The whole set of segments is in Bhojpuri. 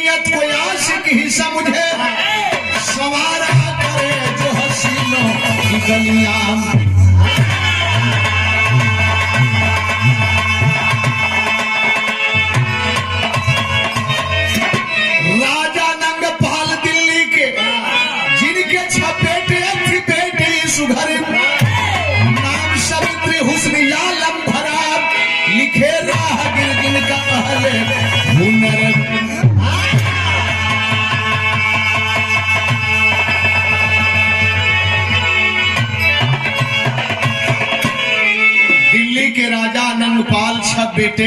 नियत को आशिक ही समझे, सवारा करे जो हसीनों की गलियां। राजा नंगपाल दिल्ली के, जिनके 6 बेटे थी बेटी सुघर, नाम सवित्री हुस्न आलम भरा, लिखे राहगीर जिनका पहले हुनर। दिल्ली के राजा नंगपाल 6 बेटे,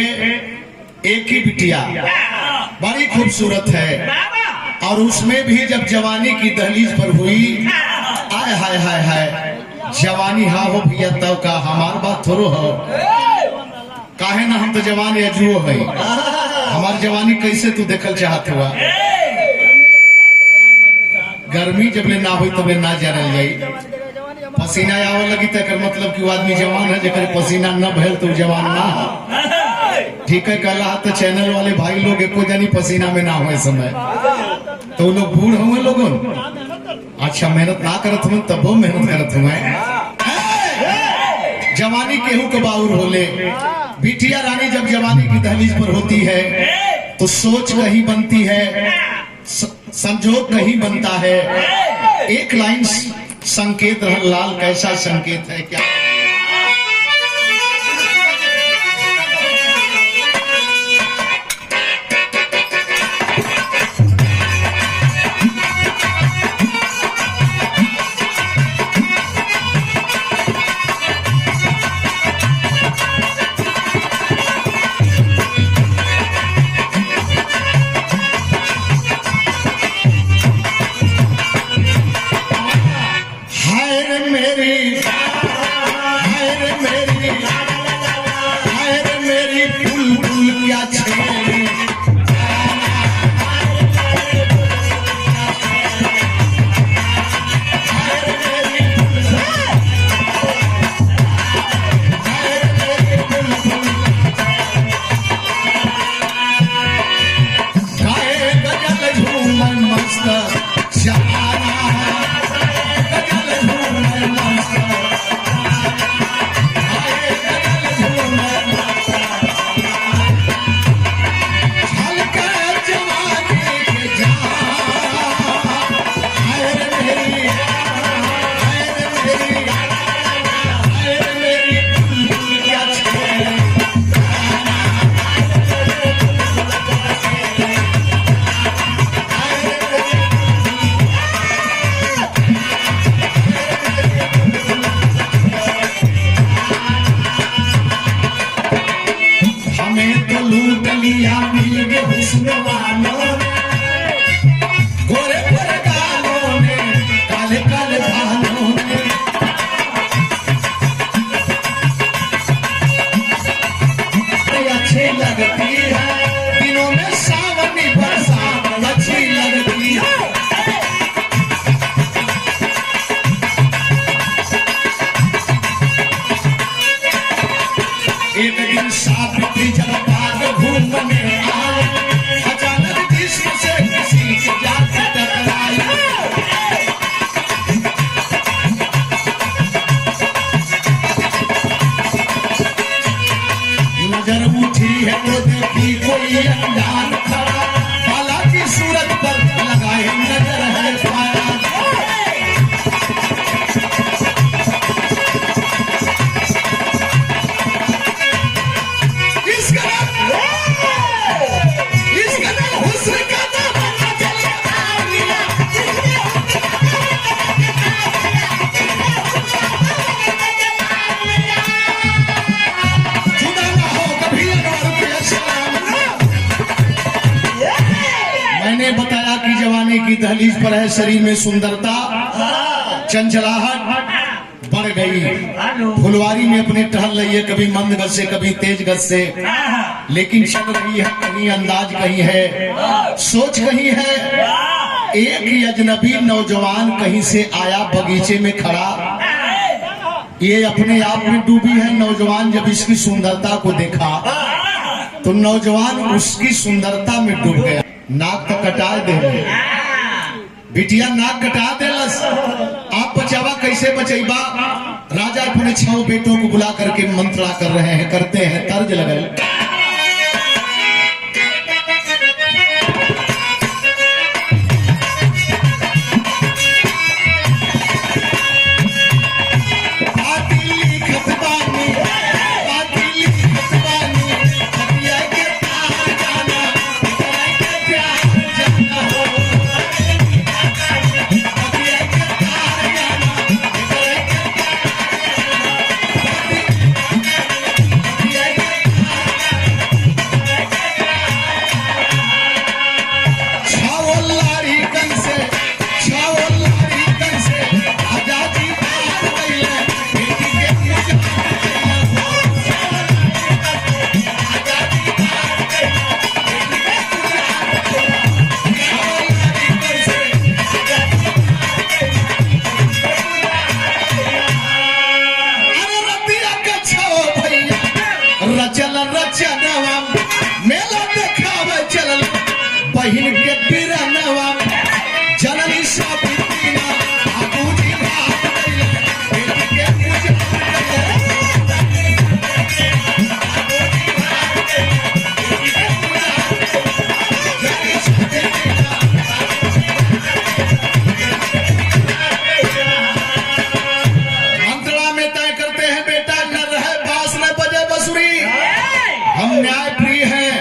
एक ही बिटिया, बड़ी खूबसूरत है। और उसमें भी जब जवानी की दहलीज पर हुई, आय हाय हाय हाय, जवानी हाँ हो भैया तब का, हमार बात थोड़ो हो, काहे ना हम तो जवान अजुओ है। हमार जवानी कैसे तू देखल चाहत हुआ, गर्मी जब ले ना हुई तब ले ना जानल जाई, पसीना आवे लगी तक मतलब कि वो आदमी जवान है, जेकर पसीना न भैल तो जवान ना है। ठीक है, कल तो चैनल वाले भाई लोग एको जानी पसीना में ना हुए समय, तो लोग बूढ़ हुए लोगों, अच्छा मेहनत ना करत हुए तब वो मेहनत करत हुए। जवानी केहू के बाउर होले, बिटिया रानी जब जवानी की दहलीज पर होती है तो सोच कहीं बनती है, संजोग कहीं बनता है। एक लाइन संकेत रहल लाल, कैसा संकेत है क्या? की दहलीज पर है, शरीर में सुंदरता, चंचलाहट बढ़ गई। फुलवारी में अपने टहल रही है, कभी मंद गज से कभी तेज गज से, लेकिन चल रही है, कहीं अंदाज कहीं है, सोच कहीं है। एक अजनबी नौजवान कहीं से आया, बगीचे में खड़ा, ये अपने आप में डूबी है। नौजवान जब इसकी सुंदरता को देखा तो नौजवान उसकी सुंदरता में डूब गया। नाक तो कटा दे, बिटिया नाक कटा देलस। आप बचावा कैसे बचैबा? राजा अपने 6 बेटों को बुला करके मंत्रणा कर रहे हैं, करते हैं, तर्ज लगल। बहिन के बिरनवा जननी साबित्रीना आबूजी भाग गइले, बेटी के पूजा मंत्रणा में तय करते हैं, बेटा न रहे बास न बजे बंसुरी। हम न्याय प्रिय हैं।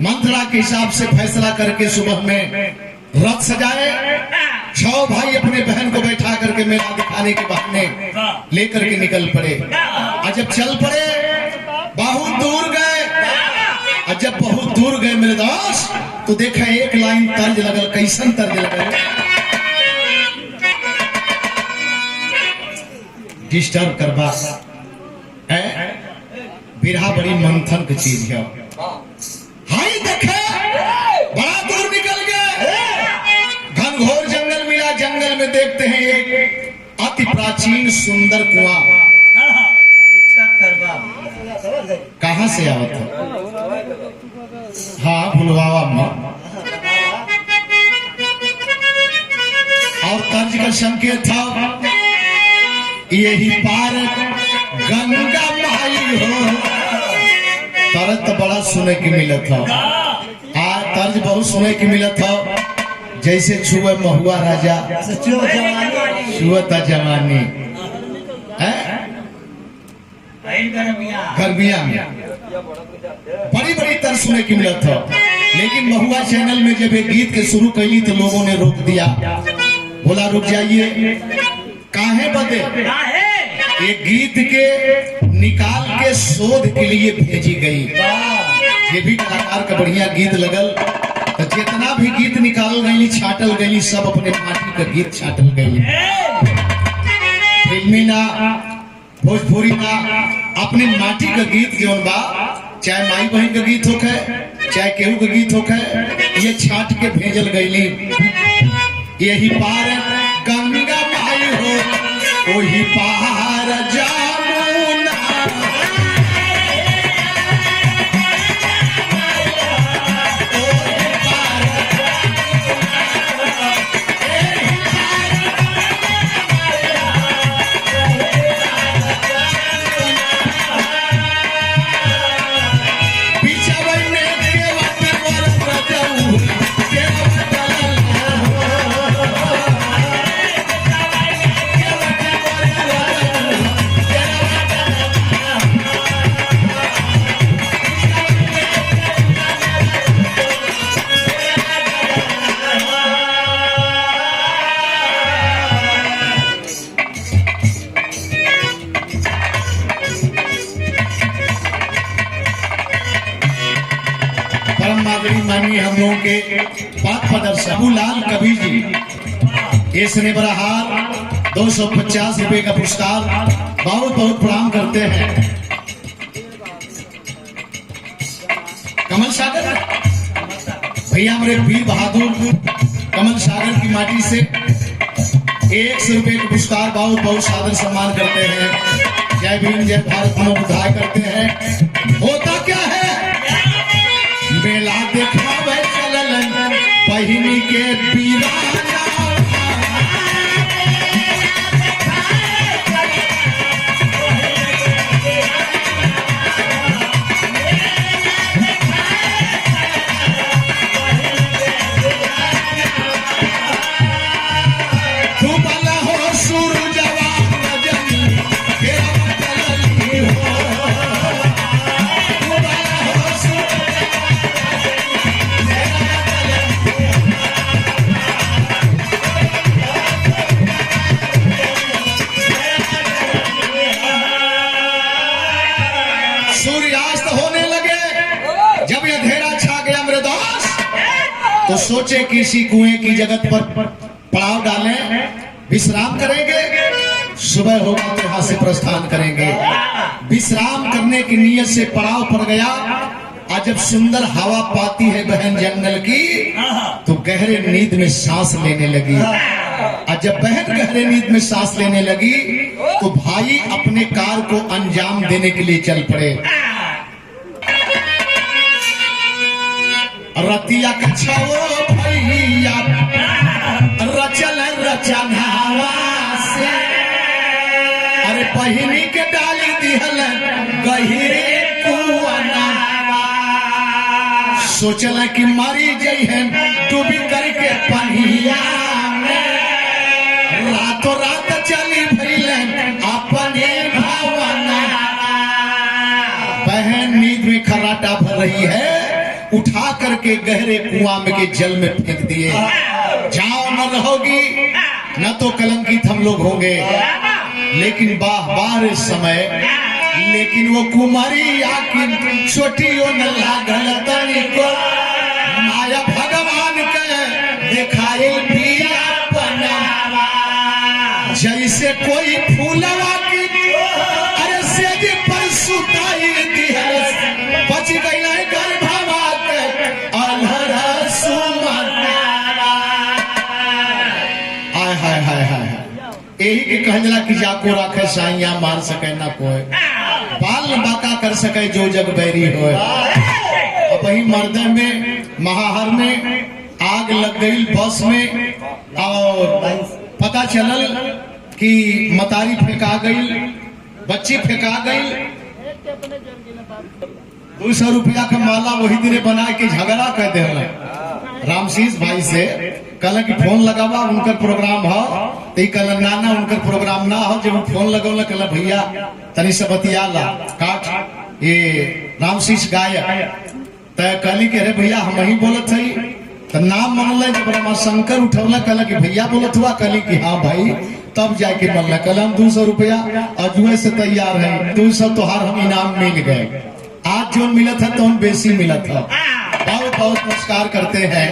मंत्रणा के हिसाब से फैसला करके सुबह में रथ सजाए। 6 भाई अपने बहन को बैठा करके मेला दिखाने के बहाने लेकर के निकल पड़े। और जब चल पड़े बहुत दूर गए, और जब बहुत दूर गए मेरे दास तो देखा एक लाइन तर्ज लगल। कैसन तर्ज लगल? डिस्टर्ब करबा बिरहा बड़ी मंथन की चीज है। हाई देखे बड़ा दूर निकल गए, घनघोर जंगल मिला। जंगल में देखते हैं एक अति प्राचीन सुंदर कुआं। कहां से आवत है? हाँ, भुलवावा में। और तर्ज का संकेत था, यही पार गंगा माई हो। तरज तो बड़ा सुने की मिला था, तर्ज बहुत सुने की मिला था। जैसे छुए महुआ राजा छुअता जवानी, गर्मिया में बड़ी बड़ी तर्ज सुने की मिला था। लेकिन महुआ चैनल में जब एक गीत के शुरू कैली तो लोगों ने रोक दिया, बोला रुक जाइए, काहे बदे? एक गीत के निकाल के शोध के लिए भेजी गई। ये भी कलाकार का बढ़िया गीत लगल। तो जितना भी गीत निकाल गई, छाटल गई, सब अपने माटी का गीत छाटल गई। फिल्मी ना, भोजपुरी ना, अपने माटी का गीत क्यों बा, चाहे माई बहन का गीत होखे, चाहे केहू का गीत होखे, ये छाट के भेजल गई। यही पार गंगा माई हो, वही पार जामुना। माननीय हम लोगों के पाक पदर सबूलाल कबीर जी, ये स्नेह बड़ा हार 250 रुपए का पुरस्कार, बहुत बहुत प्रणाम करते हैं। कमल सागर भैया हमारे वीर बहादुर कमल सागर की माटी से 100 रुपए का पुरस्कार, बहुत बहुत सादर सम्मान करते हैं। जय भीम जय भारत में बधाई करते हैं। होता क्या है, मेला देखा चलन के बीराना सूर्यास्त होने लगे। जब ये अंधेरा छा गया मेरे दोस्त, तो सोचे कि इसी कुएं की जगत पर पड़ाव डालें, विश्राम करेंगे, सुबह होगा तो यहाँ से प्रस्थान करेंगे। विश्राम करने की नीयत से पड़ाव पड़ गया। आज जब सुंदर हवा पाती है बहन जंगल की, तो गहरे नींद में सांस लेने लगी। और जब बहन गहरे नींद में सांस लेने लगी, तो भाई अपने कार को अंजाम देने के लिए चल पड़े। रतिया कछा वो भैया रचल रचनावा से, अरे बहिनी के डाली दिहल गहिरे कुआना। सोचल कि मारी जई है डूबी करके पनिया में, रातों रात चली भइल अपने भावना। बहन नींद में खर्राटा भर रही है, उठा करके गहरे कुआं में के जल में फेंक दिए। जाओ न रहोगी, न तो कलंकित हम लोग होंगे। लेकिन बार समय, लेकिन वो कुमारी आकी छोटियों न लागल तनिको, माया भगवान के दिखाई पिया बनावा। जैसे कोई फूलवा की अरे सेज पर सुताई दिहल, बच गई गर्भवा के अलहर सुमनावा। हाय हाय हाय हाय, यही के कहला कि जाको राखे साइया मार सके ना कोई, बाल बाका कर सके जो जग बैरी हो। अब वही मर्दे में महाहर में आग लग गई बस में, और पता चलल कि मतारी फेंका गई, बच्ची फेंका गई। 200 रुपया का माला वही दिन बना के झगड़ा कर दे रामशीष भाई से। कल की फोन लगावा उनकर प्रोग्राम हो, तो कल नाना उनकर प्रोग्राम ना हो। जब फोन लगौल कल भैया तनी से बतियाला काट ये रामशीष गायक, तो कहली के अरे भैया हम ही बोलत हई, तो नाम मनल। जब रमाशंकर उठौला कल की भैया बोलत हुआ, कहली कि हाँ भाई, तब जाके मनल। कल हम 200 रुपया और जुए से तैयार है, 200 तोहार हम इनाम मिल गए। आज जो मिला था तो हम बेसी मिला था। बहुत बहुत नमस्कार करते हैं,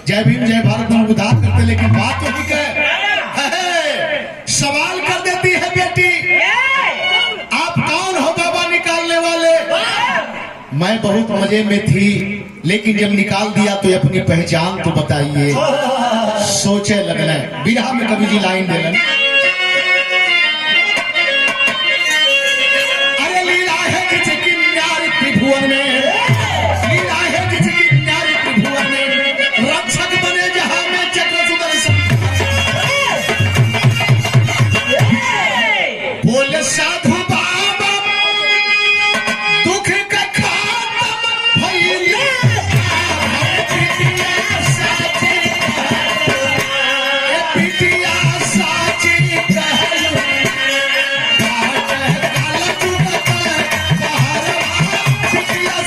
जय भीम जय भारत हम उद्धार करते। लेकिन बात तो ठीक है, सवाल कर देती है बेटी, आप कौन हो बाबा निकालने वाले? मैं बहुत मजे में थी, लेकिन जब निकाल दिया तो अपनी पहचान तो बताइए। सोचे लगना बिरहा में कभी जी लाइन देलन, अरे लीला है किसी नारी त्रिभुवन में, लीला है किसी नारी त्रिभुवन में, रक्षक बने जहां में चक्र सुदर्शन। बोले साधु बाबा दुख का खात्मा भइले, पिटिया साची कहलो, काल चुकत पहाड़वा पिटिया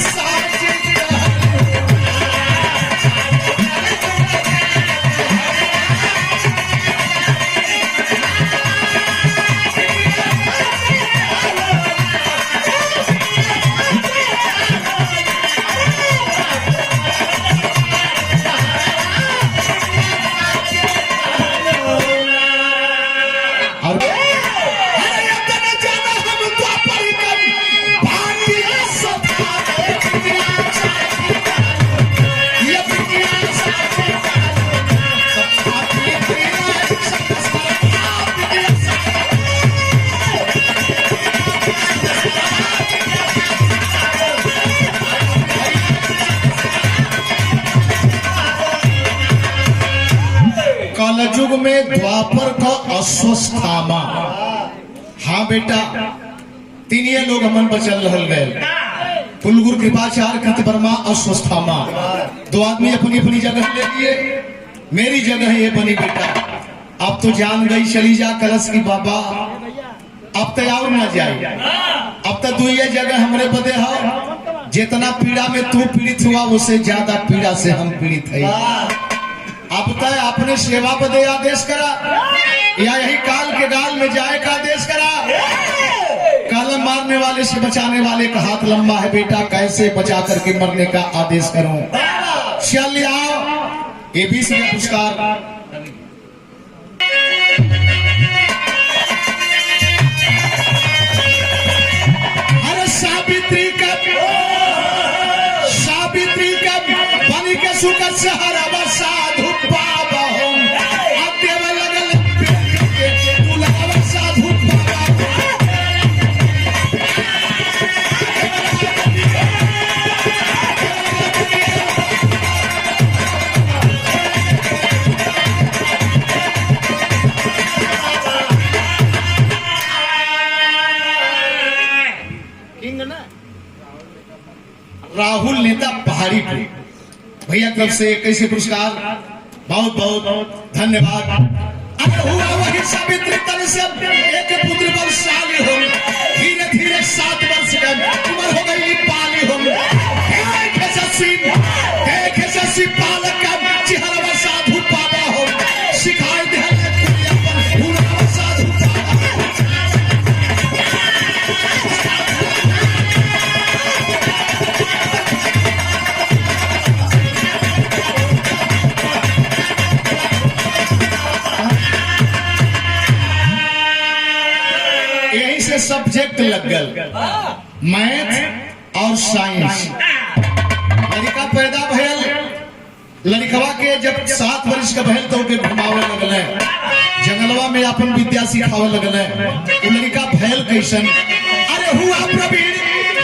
कलयुग में द्वापर का अश्वस्थामा। हाँ बेटा, तीनिए लोग हमन बचल रहल गए, कुलगुरु कृपाचार्य कृत वर्मा अश्वस्थामा। दो आदमी अपनी अपनी जगह ले लिए, मेरी जगह ये बनी बेटा। अब तो जान गई चली जा कलश की बाबा, अब तो और ना जाए। अब तो तू ये जगह हमरे बदे हो, जितना पीड़ा में तू पीड़ित हुआ उससे ज्यादा पीड़ा से हम पीड़ित है। अब तय अपने सेवा बदे आदेश करा या यही काल के गाल में जाए का आदेश करा। कलम मारने वाले से बचाने वाले का हाथ लंबा है बेटा, कैसे बचा करके मरने का आदेश करूं। चल आओ, ये भी पुरस्कार। अरे सावित्री का बनी के सुकर से हरा साधु पावा हम देव लगल तू लगाव साधु राहुल नेता पहाड़ी पे भैया तरफ से कैसे पुरस्कार, बहुत बहुत धन्यवाद। अगर हुआ वही सावित्री तन से एक पुत्र बलशाली हो, धीरे धीरे 7 वर्ष का उम्र हो गई पाली हो। देख पालक का चेहरा साधु पावा हो, सिखाई दे साधु सब्जेक्ट लग गल, मैथ और साइंस। लड़का पैदा भयल, लड़कवा के जब 7 वर्ष का भयल तो उनके घुमावे लगल, जंगलवा में अपन विद्या सिखावे लगल। लड़का भयल कैसन, अरे हुआ प्रवीण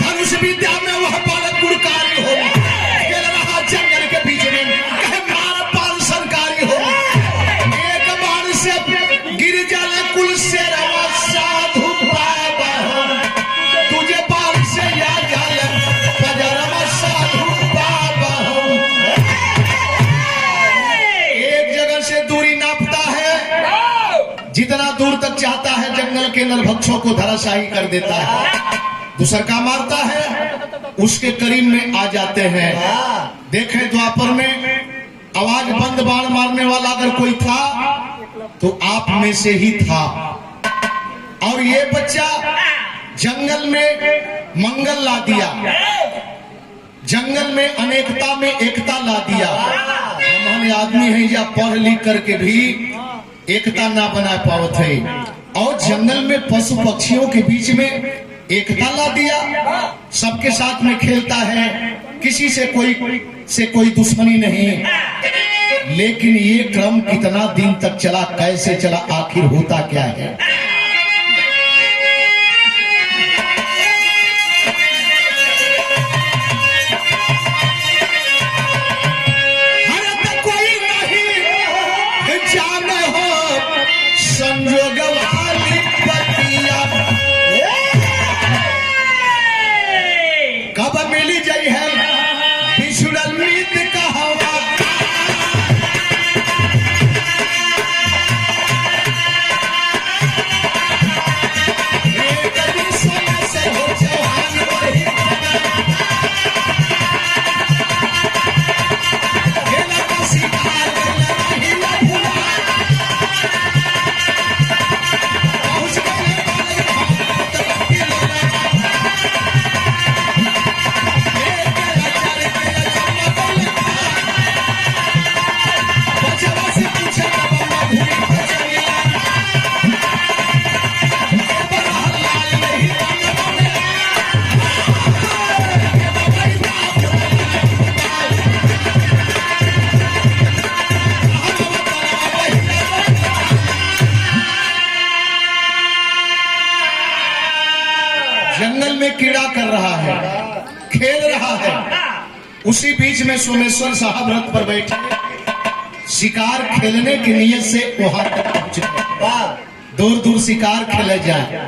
धनुष विद्या में वह बालक गुणकारी हो, रहा जंगल के बीच में कहे मार पाल सरकारी हो। एक बार से गिर जाले कुल से रवा साधु जितना दूर तक चाहता है जंगल के नरभक्षों को धराशायी कर देता है। दूसर का मारता है उसके करीब में आ जाते हैं। देखें द्वापर में आवाज बंद बाण मारने वाला अगर कोई था तो आप में से ही था। और ये बच्चा जंगल में मंगल ला दिया, जंगल में अनेकता में एकता ला दिया। हमारे आदमी है या पढ़ लिख करके भी एकता ना बना पावत है, और जंगल में पशु पक्षियों के बीच में एकता ला दिया। सबके साथ में खेलता है, किसी से कोई दुश्मनी नहीं। लेकिन ये क्रम कितना दिन तक चला, कैसे चला, आखिर होता क्या है। संजोग वाली पतिया कब मिली जाई है बिछुड़ल मीत का हवा। एक दिन से हो जवान वही गेला का शिकार जंगल में कीड़ा कर रहा है, खेल रहा है। उसी बीच में सोमेश्वर साहब रथ पर बैठे, शिकार खेलने की नीयत से वहां तक पहुंच गए। दूर दूर शिकार खेले जाए।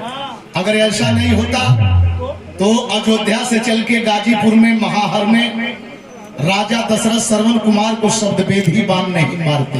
अगर ऐसा नहीं होता तो अयोध्या से चल के गाजीपुर में महाहर में राजा दशरथ श्रवण कुमार को शब्द वेद ही बाण नहीं मारते।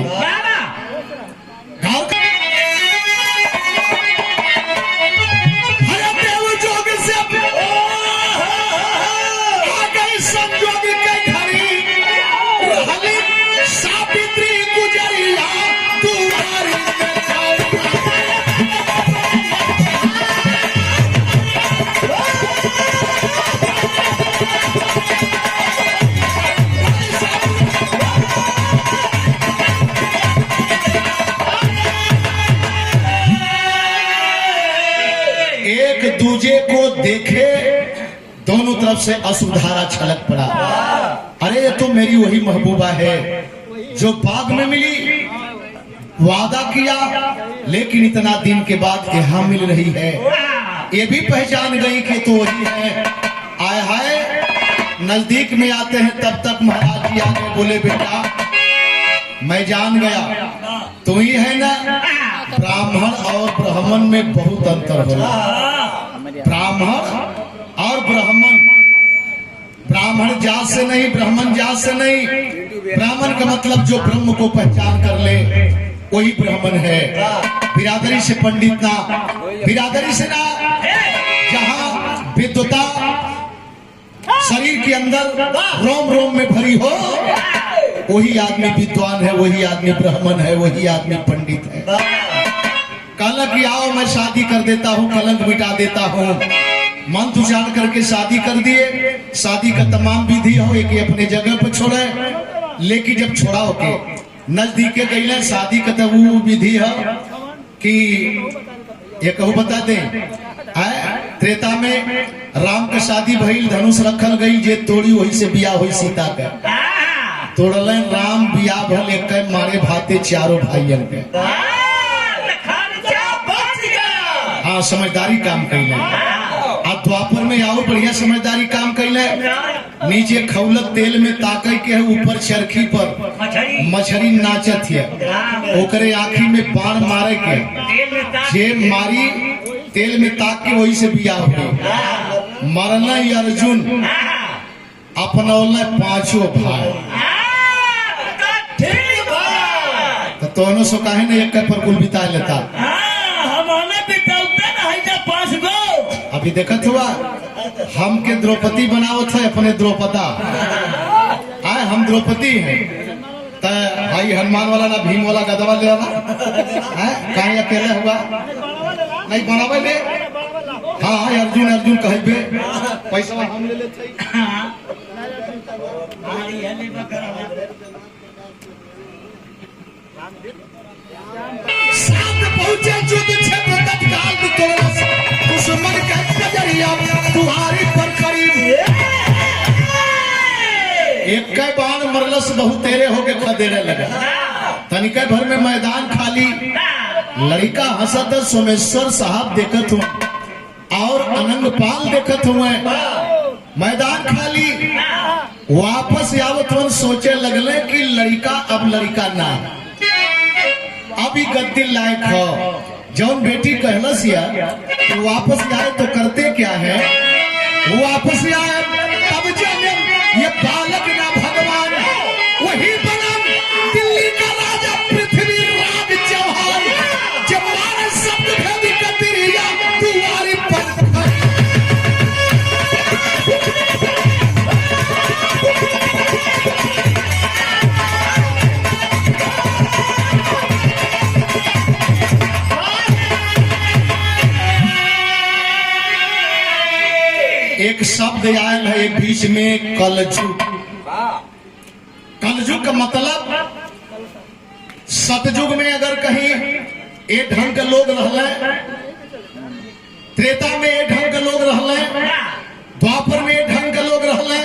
एक दूजे को देखे दोनों तरफ से अश्रुधारा छलक पड़ा। अरे ये तो मेरी वही महबूबा है जो बाग में मिली, वादा किया लेकिन इतना दिन के बाद यहाँ मिल रही है। ये भी पहचान गई कि तो वही है। आए हाय नजदीक में आते हैं तब तक महाराज जी आगे बोले, बेटा मैं जान गया तू ही है ना। ब्राह्मण और ब्राह्मण में बहुत अंतर होला। ब्राह्मण और ब्राह्मण, ब्राह्मण जात से नहीं, ब्राह्मण जात से नहीं। ब्राह्मण का मतलब जो ब्रह्म को पहचान कर ले वही ब्राह्मण है। बिरादरी से पंडित ना, बिरादरी से ना। जहाँ विद्वता शरीर के अंदर रोम रोम में भरी हो वही आदमी विद्वान है, वही आदमी ब्राह्मण है, वही आदमी पंडित है। कहला कि आओ मैं शादी कर देता हूँ, कलंक मिटा देता हूँ। मन तुझान करके शादी कर दिए। शादी का तमाम विधि हो एक अपने जगह पर छोड़े, लेकिन जब छोड़ा होके नजदीक गई शादी का तो वो विधि है कि ये कहूँ बता दे। त्रेता में राम का शादी भइल, धनुष रखल गई, जे तोड़ी वही से बिया हुई सीता का। तोड़ल राम बिया भल एक मारे भाते चारों भाइयन के। हाँ समझदारी काम कैले। अब द्वापर में आओ बढ़िया समझदारी काम कैले। नीचे खौलत तेल में ताकई के है, ऊपर चरखी पर मछली नाचत है। ओकरे आँखी में बाण मारे के, जे मारी तेल में ताक के वही से बिया हो। मरना अर्जुन अपनौले पांचों भाई। तो दोनों सो काहे ने एक पर कुल बिता लेता। अभी देखत हुआ हम के द्रौपदी बनाओ थे अपने द्रौपदा। आए हम द्रौपदी हैं तो भाई हनुमान वाला ना भीम वाला गदवा ले आना। कहीं अकेले हुआ नहीं बनावे ले। हाँ अर्जुन अर्जुन कहबे पैसा हम ले लेते। साथ पहुंचे युद्ध क्षेत्र तत्काल दुश्मन का नजरिया तुम्हारी पर करीब। एक के बाण मरलस बहुत तेरे होके खदेड़े लगा। तनिके भर में मैदान खाली, लड़का हंसत सोमेश्वर साहब देखत हुए और अनंगपाल देखत हुए। मैदान खाली वापस आवत हुए सोचे लगले कि लड़का अब लड़का ना, अभी गद्दी लायक हो। जौन बेटी कहलस या तो वापस आए तो करते क्या है, वो वापस आए तब जाने ये बालक ना भगवान वही बना दिल्ली का राजा पृथ्वीराज चौहान। जब मारे शब्द भेदी कतिरिया तुम्हारी पर एक शब्द आयल है एक बीच में कलजुग। कलजुग का मतलब सतयुग में अगर कहीं एक ढंग के लोग रहले, त्रेता में एक ढंग के लोग रहले, द्वापर में एक ढंग के लोग रहले,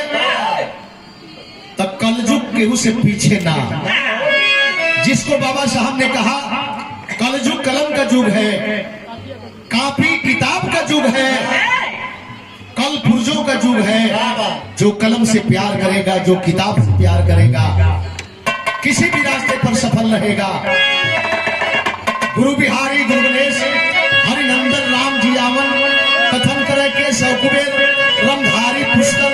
तब कलजुग केहू से पीछे ना। जिसको बाबा साहब ने कहा कलजुग कलम का युग है, कापी किताब का युग है, कल पुर्जों का युग है। जो कलम से प्यार करेगा, जो किताब से प्यार करेगा, किसी भी रास्ते पर सफल रहेगा। गुरु बिहारी गुरु गणेश हरिनंदन राम जी आवन कथन करे के सकुबेर रमधारी पुष्कर